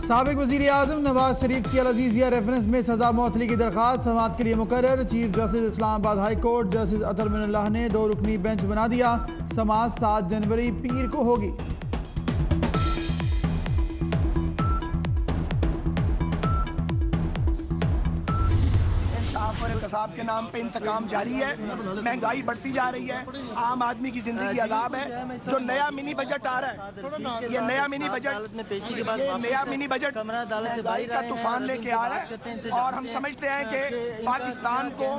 साबिक वज़ीर आज़म नवाज शरीफ की अल-अज़ीज़िया रेफरेंस में सजा मौतली की दरख्वास्त समाअत के लिए मुकर्रर। Chief justice Islamabad high court justice Athar Minallah ने 2 रुकनी बेंच बना दिया। समाअत 7 जनवरी पीर को होगी। कसाब के नाम पे इंतकाम जारी है। महंगाई बढ़ती जा रही है, आम आदमी की जिंदगी अजाब है। जो नया मिनी बजट आ रहा है, ये नया मिनी बजट महंगाई का तूफान लेके आ रहा है। और हम समझते हैं कि पाकिस्तान को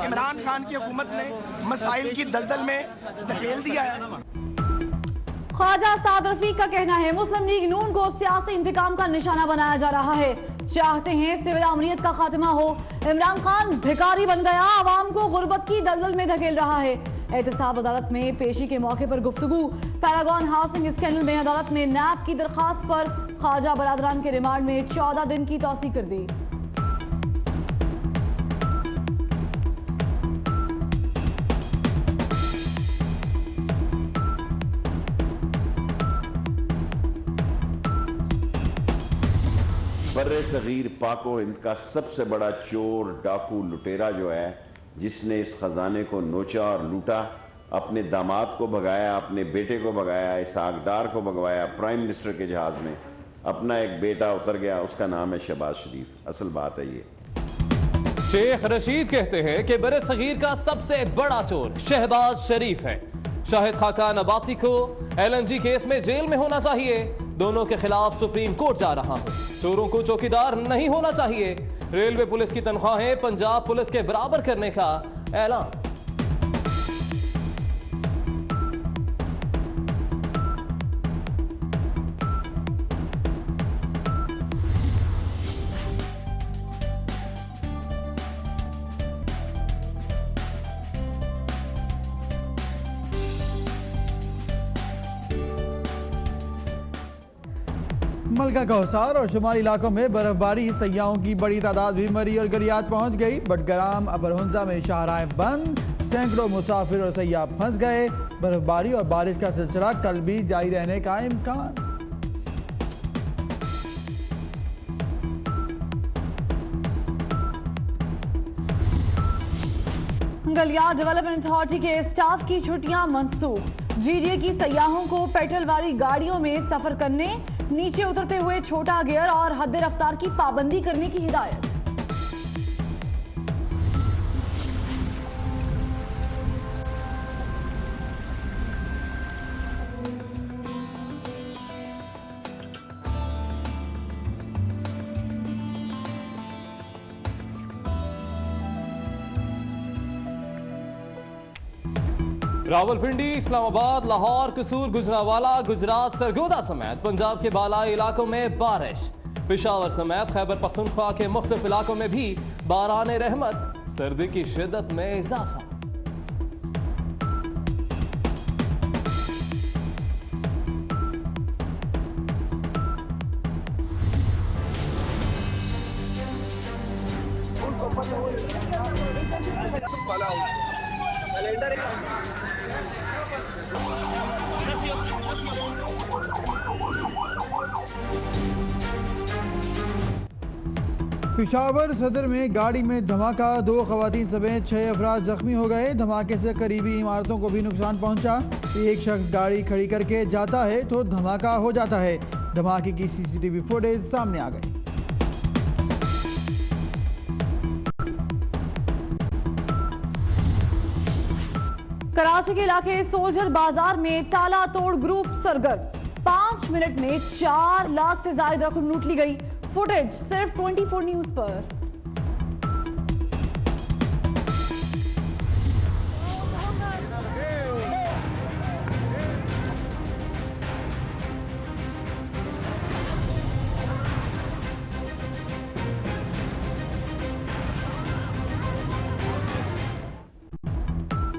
इमरान खान की हुकूमत ने मसाइल की दलदल में धकेल दिया है। ख्वाजा साद रफीक का कहना है मुस्लिम लीग नून को सियासी इंतकाम का निशाना बनाया जा रहा है। चाहते हैं सिविल अमरीत का खात्मा हो। इमरान खान भिखारी बन गया, आवाम को गुर्बत की दलदल में धकेल रहा है। एहतसाब अदालत में पेशी के मौके पर गुफ्तगू। पैरागॉन हाउसिंग स्कैंडल में अदालत ने नैब की दरखास्त पर ख्वाजा बरादरान के रिमांड में 14 दिन की तौसीक कर दी। बर्रे सगीर पाको हिंद का सबसे बड़ा चोर डाकू लुटेरा जो है, जिसने इस खजाने को नोचा और लूटा, अपने दामाद को भगाया, अपने बेटे को भगाया, इसहाक डार को भगवाया, प्राइम मिनिस्टर के जहाज में अपना एक बेटा उतर गया, उसका नाम है शहबाज शरीफ। असल बात है ये। शेख रशीद कहते हैं कि बर्रे सगीर का सबसे बड़ा चोर शहबाज शरीफ है। शाहिद खाकान अब्बासी को LNG केस में जेल में होना चाहिए। दोनों के खिलाफ सुप्रीम कोर्ट जा रहा हूं। चोरों को चौकीदार नहीं होना चाहिए। रेलवे पुलिस की तनख्वाहें पंजाब पुलिस के बराबर करने का ऐलान। मलका कौसार और शुमाली इलाकों में बर्फबारी, सयाहों की बड़ी तादाद भी मरी और गलियात पहुंच गई। बटग्राम अबरहुंजा में शाहराहें बंद, सैकड़ों मुसाफिर और सयाह फंस गए। बर्फबारी और बारिश का सिलसिला कल भी जारी रहने का इम्कान। गलियात डेवलपमेंट अथॉरिटी के स्टाफ की छुट्टियां मंसूख। GDA की सयाहों को पेट्रोल वाली गाड़ियों में सफर करने, नीचे उतरते हुए छोटा गियर और हद रफ्तार की पाबंदी करने की हिदायत। रावलपिंडी, इस्लामाबाद, लाहौर, कसूर, गुजरांवाला, गुजरात, सरगोदा समेत पंजाब के बालाई इलाकों में बारिश। पेशावर समेत खैबर पख्तूनख्वा के मुख्तलिफ इलाकों में भी बारान रहमत। सर्दी की शिद्दत में इजाफा। पिशावर सदर में गाड़ी में धमाका, 2 खवातीन समेत 6 अफराद जख्मी हो गए। धमाके से करीबी इमारतों को भी नुकसान पहुंचा। एक शख्स गाड़ी खड़ी करके जाता है तो धमाका हो जाता है। धमाके की CCTV फुटेज सामने आ गई। कराची के इलाके सोल्जर बाजार में ताला तोड़ ग्रुप सरगर्म। 5 मिनट में 4 लाख से ज्यादा रकम लूट ली गई। फुटेज सिर्फ 24 न्यूज पर।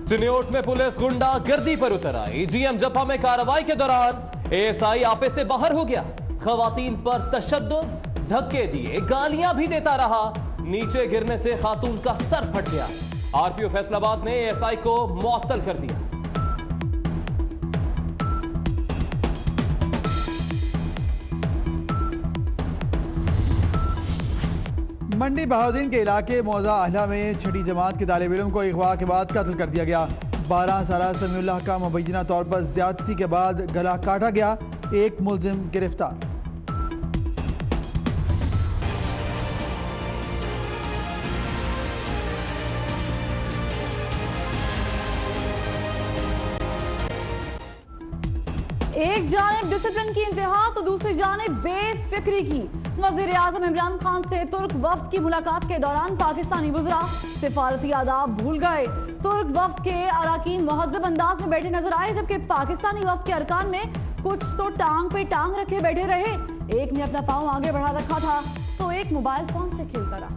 चिन्योट में पुलिस गुंडा गर्दी पर उतर आई। GM जप्पा में कार्रवाई के दौरान ASI आपे से बाहर हो गया। खवातीन पर तशद्दुद, धक्के दिए, गालियां भी देता रहा। नीचे गिरने से खातून का सर फट गया। RPO फैसलाबाद ने ASI को मुअत्तल कर दिया। मंडी बहाउद्दीन के इलाके मौजा अहला में छठी जमात के तालिब इल्म को अगवा के बाद कत्ल कर दिया गया। 12 साला समीउल्लाह का मुबैना तौर पर ज्यादती के बाद गला काटा गया। एक मुलजिम गिरफ्तार। एक जानिब डिसिप्लिन की इंतहा तो दूसरी जानिब बेफिक्री की। वज़ीर आज़म इमरान खान से तुर्क वफ्द की मुलाकात के दौरान पाकिस्तानी वज़रा सिफारती आदाब भूल गए। तुर्क वफ्द के अराकीन मुहज़्ज़ब अंदाज में बैठे नजर आए, जबकि पाकिस्तानी वफ्द के अरकान में कुछ तो टांग पे टांग रखे बैठे रहे। एक ने अपना पाँव आगे बढ़ा रखा था तो एक मोबाइल फोन से खेलता रहा।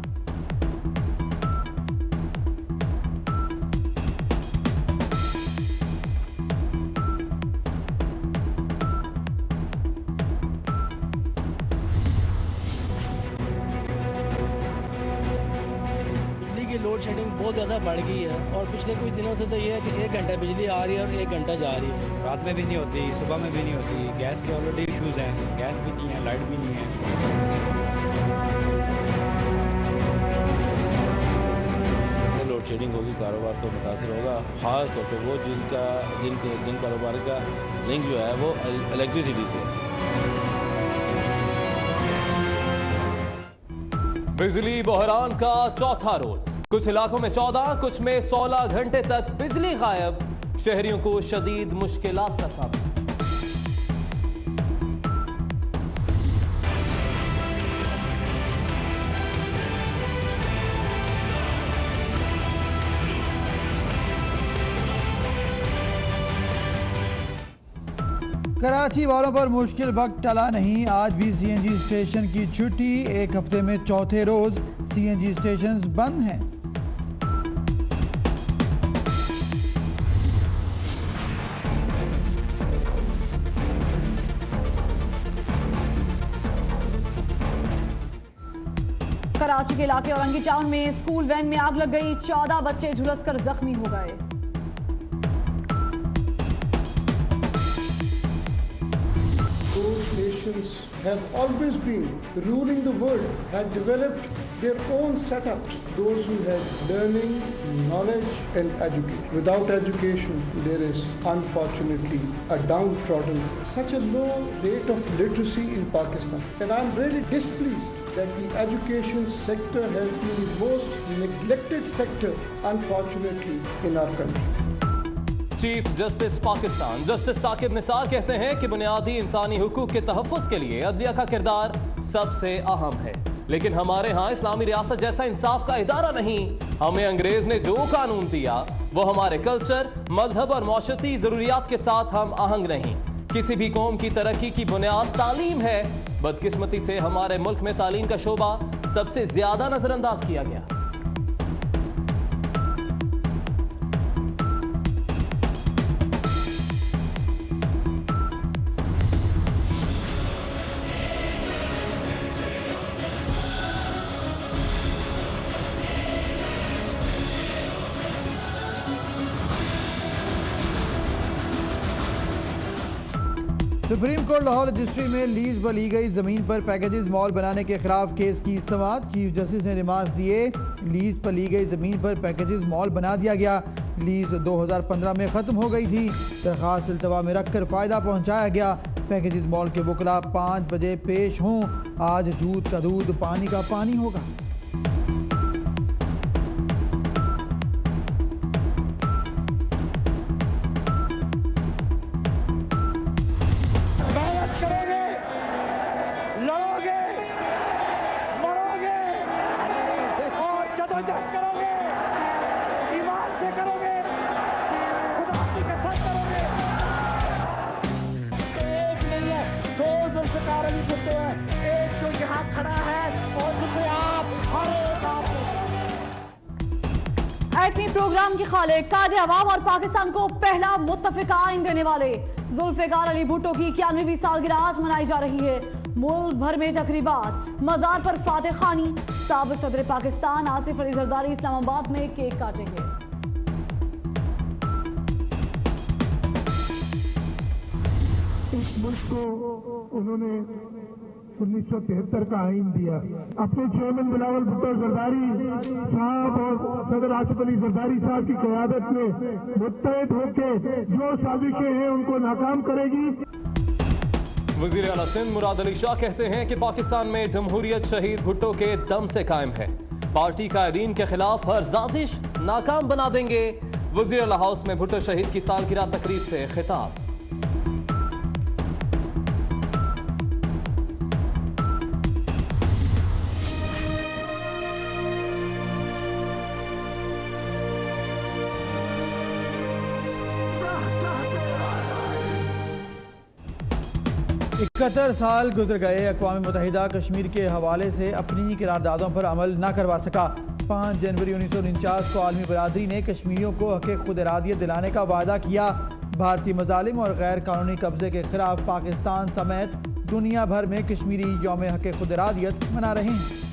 लोड शेडिंग बहुत ज़्यादा बढ़ गई है और पिछले कुछ दिनों से तो ये है कि 1 घंटा बिजली आ रही है और 1 घंटा जा रही है। रात में भी नहीं होती, सुबह में भी नहीं होती। गैस के ऑलरेडी इश्यूज़ हैं, गैस भी नहीं है, लाइट भी नहीं है। लोड शेडिंग होगी, कारोबार तो मुतासर होगा। ख़ास तौर पर वो जिन कारोबार का लिंक जो है वो इलेक्ट्रिसिटी से। बिजली बहरान का चौथा रोज, कुछ इलाकों में 14, कुछ में 16 घंटे तक बिजली गायब। शहरियों को शदीद मुश्किलात का सामना। कराची वालों पर मुश्किल वक्त टला नहीं। आज भी सीएनजी स्टेशन की छुट्टी। एक हफ्ते में चौथे रोज सीएनजी स्टेशन बंद हैं। कराची के इलाके औरंगी टाउन में स्कूल वैन में आग लग गई। 14 बच्चे झुलसकर जख्मी हो गए। Nations have always been ruling the world, had developed their own setups. Those who had learning, knowledge and education. Without education, there is unfortunately a downtrodden, such a low rate of literacy in Pakistan. And I'm really displeased that the education sector has been the most neglected sector, unfortunately, in our country. Chief justice Pakistan justice Saqib Nisar कहते हैं कि बुनियादी इंसानी हुकूक के तहफ़्फ़ुज़ के लिए अदलिया का किरदार सबसे अहम है, लेकिन हमारे यहाँ इस्लामी रियासत जैसा इंसाफ का इदारा नहीं। हमें अंग्रेज ने जो कानून दिया वो हमारे कल्चर, मजहब और माशरती ज़रूरियात के साथ हम आहंग नहीं। किसी भी कौम की तरक्की की बुनियाद तालीम है। बदकिस्मती से हमारे मुल्क में तालीम का शोबा सबसे ज्यादा नजरअंदाज किया गया। सुप्रीम कोर्ट लाहौर रजिस्ट्री में लीज पर ली गई जमीन पर पैकेजेस मॉल बनाने के खिलाफ केस की समाअत। चीफ जस्टिस ने रिमार्क्स दिए। लीज पर ली गई जमीन पर पैकेजेस मॉल बना दिया गया। लीज 2015 में खत्म हो गई थी। दरखास्त इल्तवा में रखकर फायदा पहुंचाया गया। पैकेजेस मॉल के वकला 5 बजे पेश हों। आज दूध का दूध, पानी का पानी होगा। एटमी प्रोग्राम की खालिक, कायदे अवाम और पाकिस्तान को पहला मुत्तफिका आइन देने वाले जुल्फिकार अली भुट्टो की 91वीं सालगिरह आज मनाई जा रही है। मुल्क भर में तकरीबात, मजार पर फातेह खानी। साबिक सदर पाकिस्तान आसिफ अली जरदारी इस्लामाबाद में केक काटेंगे। इस मुल्क को उन्होंने 1973 का आइन दिया। अपने चेयरमैन बिलावल भुट्टो जरदारी साहब और सदर आसिफ अली जरदारी साहब की क़यादत में मुत्तहिद होकर जो साजिशें हैं उनको नाकाम करेगी। वज़ीर आला सिंध मुराद अली शाह कहते हैं कि पाकिस्तान में जमहूरियत शहीद भुट्टो के दम से कायम है। पार्टी कायदीन के खिलाफ हर साजिश नाकाम बना देंगे। वज़ीर आला हाउस में भुट्टो शहीद की सालगिरह तकरीब से खिताब। इकहत्तर साल गुजर गए, अक़वाम मुत्तहिदा कश्मीर के हवाले से अपनी करारदादों पर अमल न करवा सका। 5 जनवरी 1949 को आलमी बरादरी ने कश्मीरियों को हक़ खुद इरादियत दिलाने का वादा किया। भारतीय मज़ालिम और गैर कानूनी कब्जे के खिलाफ पाकिस्तान समेत दुनिया भर में कश्मीरी यौम हक़ खुद इरादियत मना रहे हैं।